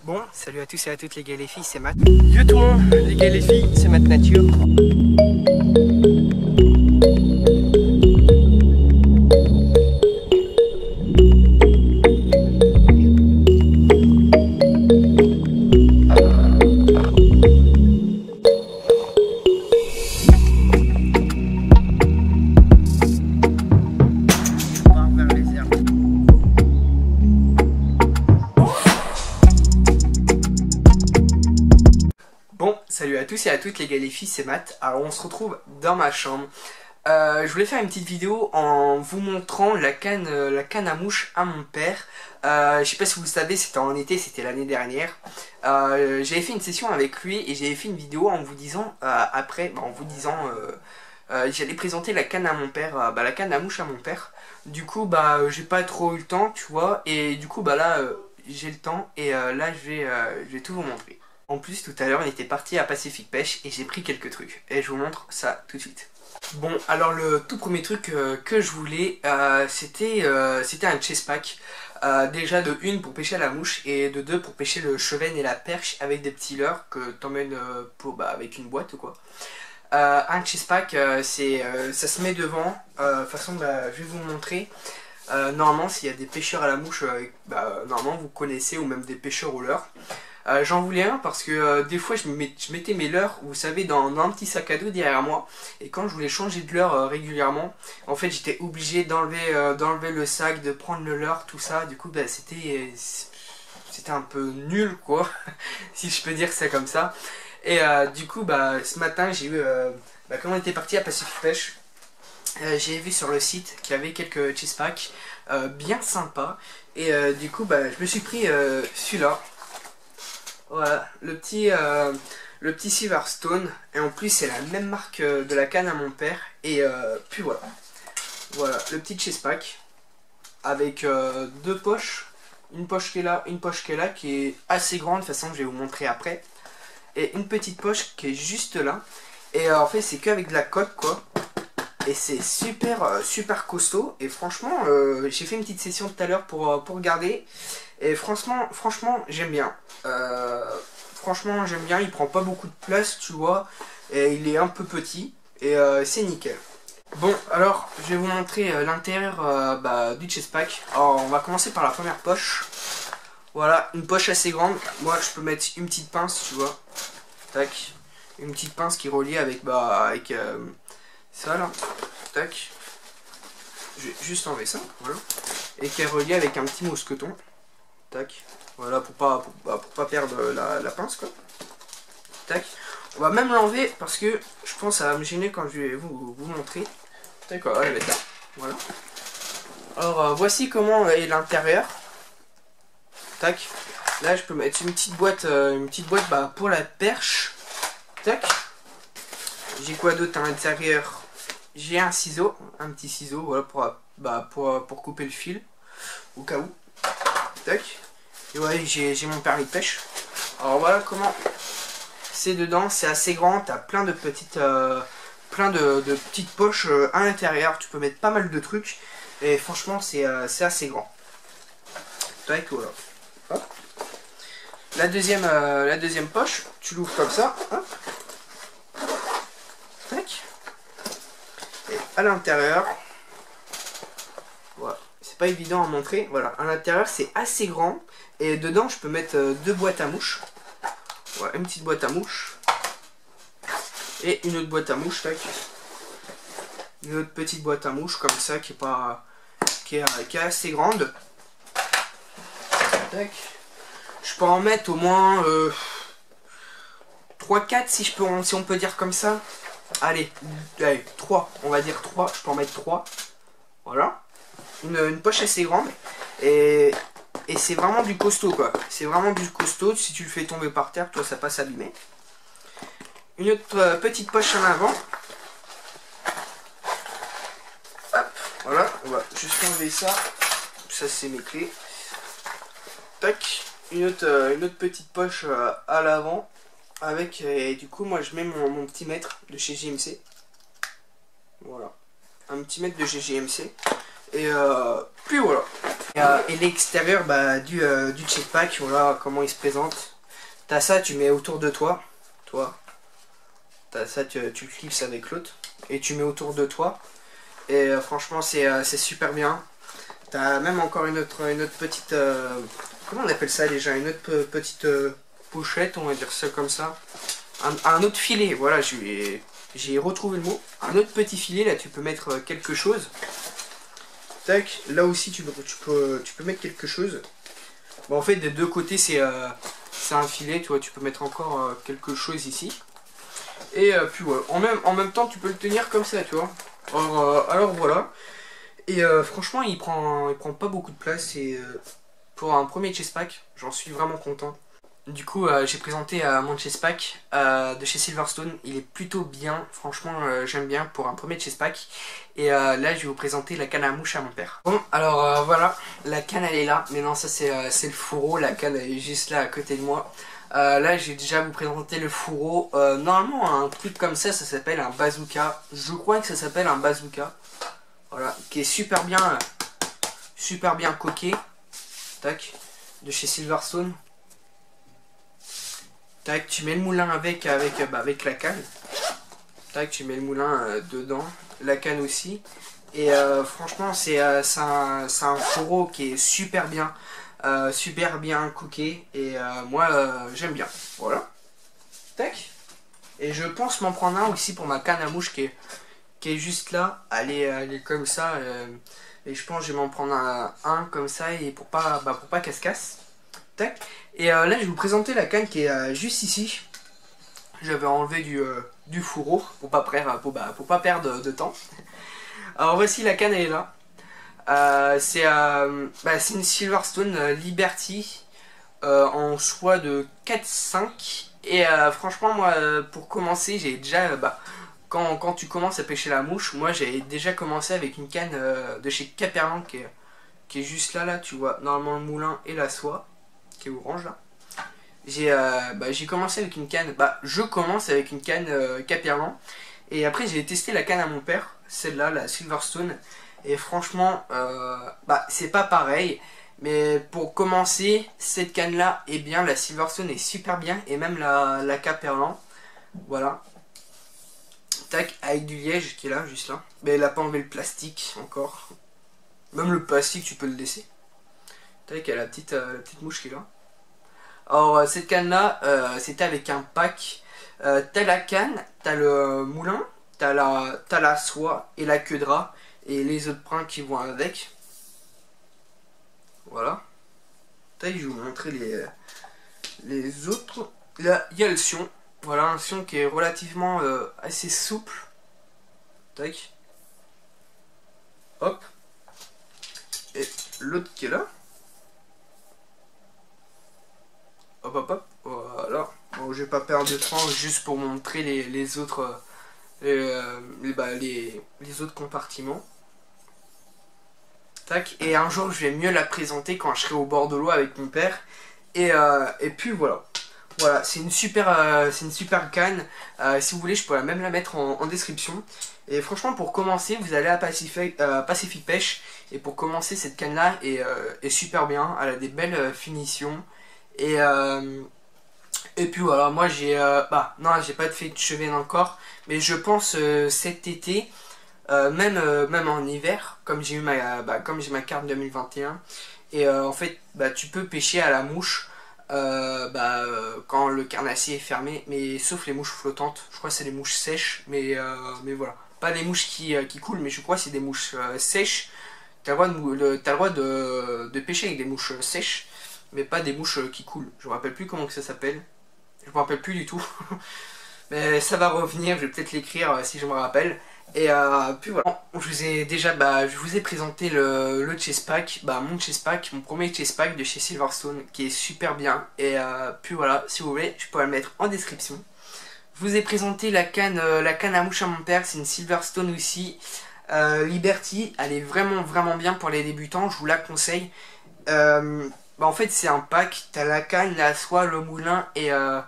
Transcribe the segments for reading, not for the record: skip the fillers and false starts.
Bon, salut à tous et à toutes les gars et les filles, c'est Matt. Yo tout le monde, les gars et les filles, c'est Matt Nature. Bon, salut à tous et à toutes les gars et les filles, c'est Matt. Alors on se retrouve dans ma chambre. Je voulais faire une petite vidéo en vous montrant la canne à mouche à mon père. Je sais pas si vous le savez, c'était en été, c'était l'année dernière. J'avais fait une session avec lui et j'avais fait une vidéo en vous disant j'allais présenter la canne à mon père, la canne à mouche à mon père. Du coup j'ai pas trop eu le temps, tu vois, et du coup là j'ai le temps et là je vais tout vous montrer. En plus, tout à l'heure, on était parti à Pacific Pêche et j'ai pris quelques trucs. Et je vous montre ça tout de suite. Bon, alors le tout premier truc que je voulais, c'était un chest pack. Déjà de 1 pour pêcher à la mouche et de 2 pour pêcher le chevenne et la perche avec des petits leurres que t'emmènes avec une boîte ou quoi. Un chest pack, ça se met devant. De toute façon, je vais vous montrer. Normalement, s'il y a des pêcheurs à la mouche, normalement vous connaissez, ou même des pêcheurs au leurre. J'en voulais un parce que des fois je mettais mes leurres, vous savez, dans un petit sac à dos derrière moi, et quand je voulais changer de leurre régulièrement, en fait j'étais obligé d'enlever le sac, de prendre le leurre, tout ça. Du coup c'était un peu nul quoi, si je peux dire ça comme ça. Et du coup ce matin j'ai eu, quand on était parti à Pacific Pêche, j'ai vu sur le site qu'il y avait quelques cheese packs bien sympas, et du coup je me suis pris celui-là. Voilà, le petit Silverstone, et en plus c'est la même marque de la canne à mon père, et puis voilà. Voilà, le petit chest pack, avec deux poches, une poche qui est là, une poche qui est là, qui est assez grande, de toute façon je vais vous montrer après, et une petite poche qui est juste là, et en fait c'est qu'avec de la coque quoi, et c'est super costaud, et franchement j'ai fait une petite session tout à l'heure pour regarder. Et franchement j'aime bien. Franchement j'aime bien, il prend pas beaucoup de place, tu vois. Et il est un peu petit. Et c'est nickel. Bon, alors je vais vous montrer l'intérieur du chest pack. Alors on va commencer par la première poche. Voilà, une poche assez grande. Moi je peux mettre une petite pince, tu vois. Tac. Une petite pince qui est reliée avec ça là. Tac. Je vais juste enlever ça, voilà. Et qui est reliée avec un petit mousqueton. Tac, voilà, pour pas perdre la pince quoi. Tac, on va même l'enlever parce que je pense que ça va me gêner quand je vais vous montrer. Tac, on va la mettre là, voilà. Alors voici comment est l'intérieur. Tac, là je peux mettre une petite boîte pour la perche. Tac, j'ai quoi d'autre à l'intérieur? J'ai un ciseau, un petit ciseau, voilà, pour couper le fil au cas où. Tac. Et ouais, j'ai mon permis de pêche. Alors voilà comment c'est dedans, c'est assez grand, t'as plein de petites poches à l'intérieur, tu peux mettre pas mal de trucs, et franchement c'est assez grand. Tac, voilà. Hop. La deuxième poche, tu l'ouvres comme ça, hop. Tac. Et à l'intérieur, voilà, c'est pas évident à montrer, voilà, à l'intérieur c'est assez grand. Et dedans, je peux mettre deux boîtes à mouches. Voilà, une petite boîte à mouches. Et une autre boîte à mouches, tac. Une autre petite boîte à mouches, comme ça, qui est assez grande. Tac. Je peux en mettre au moins 3-4 si on peut dire comme ça. Allez, 3, on va dire 3. Je peux en mettre 3. Voilà. Une poche assez grande. Et c'est vraiment du costaud quoi. C'est vraiment du costaud. Si tu le fais tomber par terre, toi ça passe abîmé. Une autre petite poche en avant. Hop, voilà. On va juste enlever ça. Ça c'est mes clés. Tac. Une autre petite poche à l'avant. Avec, et du coup moi je mets mon petit mètre de chez JMC. Voilà. Un petit mètre de chez JMC. Et puis voilà. Et l'extérieur bah, du jetpack, voilà comment il se présente. T'as ça, tu mets autour de toi. T'as ça, tu le clipses avec l'autre. Et tu mets autour de toi. Et franchement, c'est super bien. T'as même encore une autre petite... comment on appelle ça déjà? Une autre petite pochette, on va dire ça comme ça. Un autre filet, voilà, j'ai retrouvé le mot. Un autre petit filet, là tu peux mettre quelque chose. Tac, là aussi tu peux mettre quelque chose. Bon, en fait, des deux côtés, c'est un filet, tu vois, tu peux mettre encore quelque chose ici. Et puis voilà, en même temps, tu peux le tenir comme ça, tu vois. Alors voilà. Et franchement, il prend pas beaucoup de place. Et pour un premier chest pack, j'en suis vraiment content. Du coup, j'ai présenté mon chest pack de chez Silverstone. Il est plutôt bien, franchement, j'aime bien pour un premier chest pack. Et là, je vais vous présenter la canne à mouche à mon père. Bon, alors voilà, la canne elle est là. Mais non, ça c'est le fourreau. La canne elle est juste là à côté de moi. Là, j'ai déjà vous présenter le fourreau. Normalement, un truc comme ça s'appelle un bazooka. Je crois que ça s'appelle un bazooka. Voilà, qui est super bien coqué. Tac, de chez Silverstone. Tac, tu mets le moulin avec la canne. Tac, tu mets le moulin dedans. La canne aussi. Et franchement, c'est un fourreau qui est super bien coqué. Et moi, j'aime bien. Voilà. Tac. Et je pense m'en prendre un aussi pour ma canne à mouche qui est juste là. Elle est comme ça. Et je pense que je vais m'en prendre un comme ça. Et pour pas qu'elle se casse. Tac. Et là, je vais vous présenter la canne qui est juste ici. J'avais enlevé du fourreau pour pas perdre de temps. Alors voici la canne, elle est là. C'est une Silverstone Liberty en soie de 4-5. Et franchement, moi, pour commencer, j'ai déjà... quand tu commences à pêcher la mouche, moi j'ai déjà commencé avec une canne de chez Caperlan qui est juste là, tu vois, normalement le moulin et la soie, qui est orange là. J'ai commencé avec une canne, je commence avec une canne Caperlan. Et après j'ai testé la canne à mon père, celle-là, la Silverstone. Et franchement, c'est pas pareil. Mais pour commencer, cette canne-là est bien, la Silverstone est super bien. Et même la Caperlan, voilà. Tac, avec du liège qui est là, juste là. Mais elle a pas enlevé le plastique encore. Même le plastique, tu peux le laisser. Tac, elle a la petite mouche qui est là. Alors, cette canne-là, c'était avec un pack. T'as la canne, t'as le moulin, t'as la soie et la queue de rat. Et les autres brins qui vont avec. Voilà. Tac, je vais vous montrer les autres. Là, il y a le sion. Voilà, un sion qui est relativement assez souple. Tac. Hop. Et l'autre qui est là. Hop, hop, hop. Voilà. Bon, je vais pas perdre de temps juste pour montrer les autres les autres compartiments. Tac. Et un jour, je vais mieux la présenter quand je serai au bord de l'eau avec mon père. Et puis voilà. Voilà, c'est une super canne. Si vous voulez, je pourrais même la mettre en description. Et franchement, pour commencer, vous allez à Pacific Pêche. Et pour commencer, cette canne-là est super bien. Elle a des belles finitions. Et puis voilà, moi non, j'ai pas fait de chevenne encore. Mais je pense cet été, même en hiver, comme j'ai ma carte 2021. Et en fait, tu peux pêcher à la mouche. Quand le carnassier est fermé, mais sauf les mouches flottantes. Je crois que c'est des mouches sèches, mais voilà. Pas des mouches qui coulent, mais je crois que c'est des mouches sèches. T'as le droit de pêcher avec des mouches sèches, mais pas des mouches qui coulent. Je me rappelle plus comment que ça s'appelle. Je me rappelle plus du tout. Mais ça va revenir, je vais peut-être l'écrire si je me rappelle. Et puis voilà, je vous ai présenté le chest pack, mon chest pack, mon premier chest pack de chez Silverstone qui est super bien. Et puis voilà, si vous voulez, je pourrais le mettre en description. Je vous ai présenté la canne à mouche à mon père, c'est une Silverstone aussi. Liberty, elle est vraiment bien pour les débutants, je vous la conseille. En fait c'est un pack, t'as la canne, la soie, le moulin et un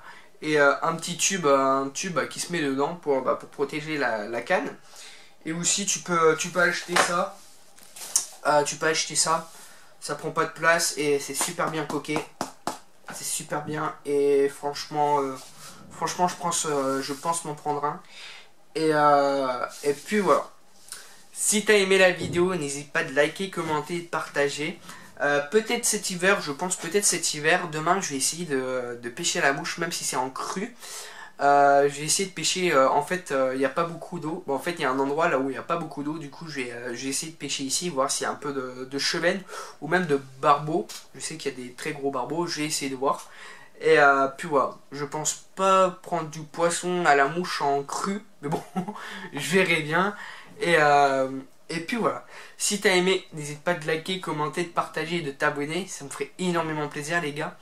petit tube, qui se met dedans pour protéger la canne. Et aussi tu peux acheter ça. ça prend pas de place et c'est super bien coqué. C'est super bien et franchement, je pense m'en prendre un. Et puis voilà. Si t'as aimé la vidéo, n'hésite pas de liker, commenter et de partager. Peut-être cet hiver, je pense peut-être cet hiver, demain je vais essayer de pêcher à la mouche, même si c'est en cru. Je vais essayer de pêcher, en fait il n'y a pas beaucoup d'eau. Bon, en fait il y a un endroit là où il n'y a pas beaucoup d'eau, du coup je vais essayer de pêcher ici, voir s'il y a un peu de chevenne ou même de barbeaux. Je sais qu'il y a des très gros barbeaux, je vais essayer de voir. Et puis voilà, je pense pas prendre du poisson à la mouche en cru, mais bon, je verrai bien. Et puis voilà, si t'as aimé, n'hésite pas de liker, commenter, de partager et de t'abonner, ça me ferait énormément plaisir les gars.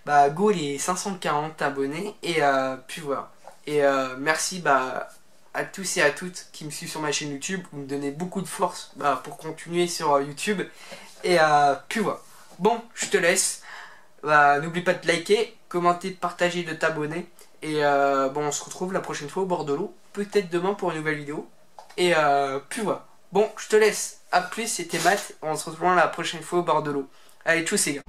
Bah go les 540 abonnés et puis voilà. Et merci à tous et à toutes qui me suivent sur ma chaîne YouTube, vous me donnez beaucoup de force pour continuer sur YouTube. Et puis voilà. Bon, je te laisse. N'oublie pas de liker, commenter, de partager, de t'abonner. Et bon, on se retrouve la prochaine fois au bord de l'eau. Peut-être demain pour une nouvelle vidéo. Et puis voilà. Bon, je te laisse. A plus, c'était Matt. On se retrouve la prochaine fois au bord de l'eau. Allez, tchuss les gars.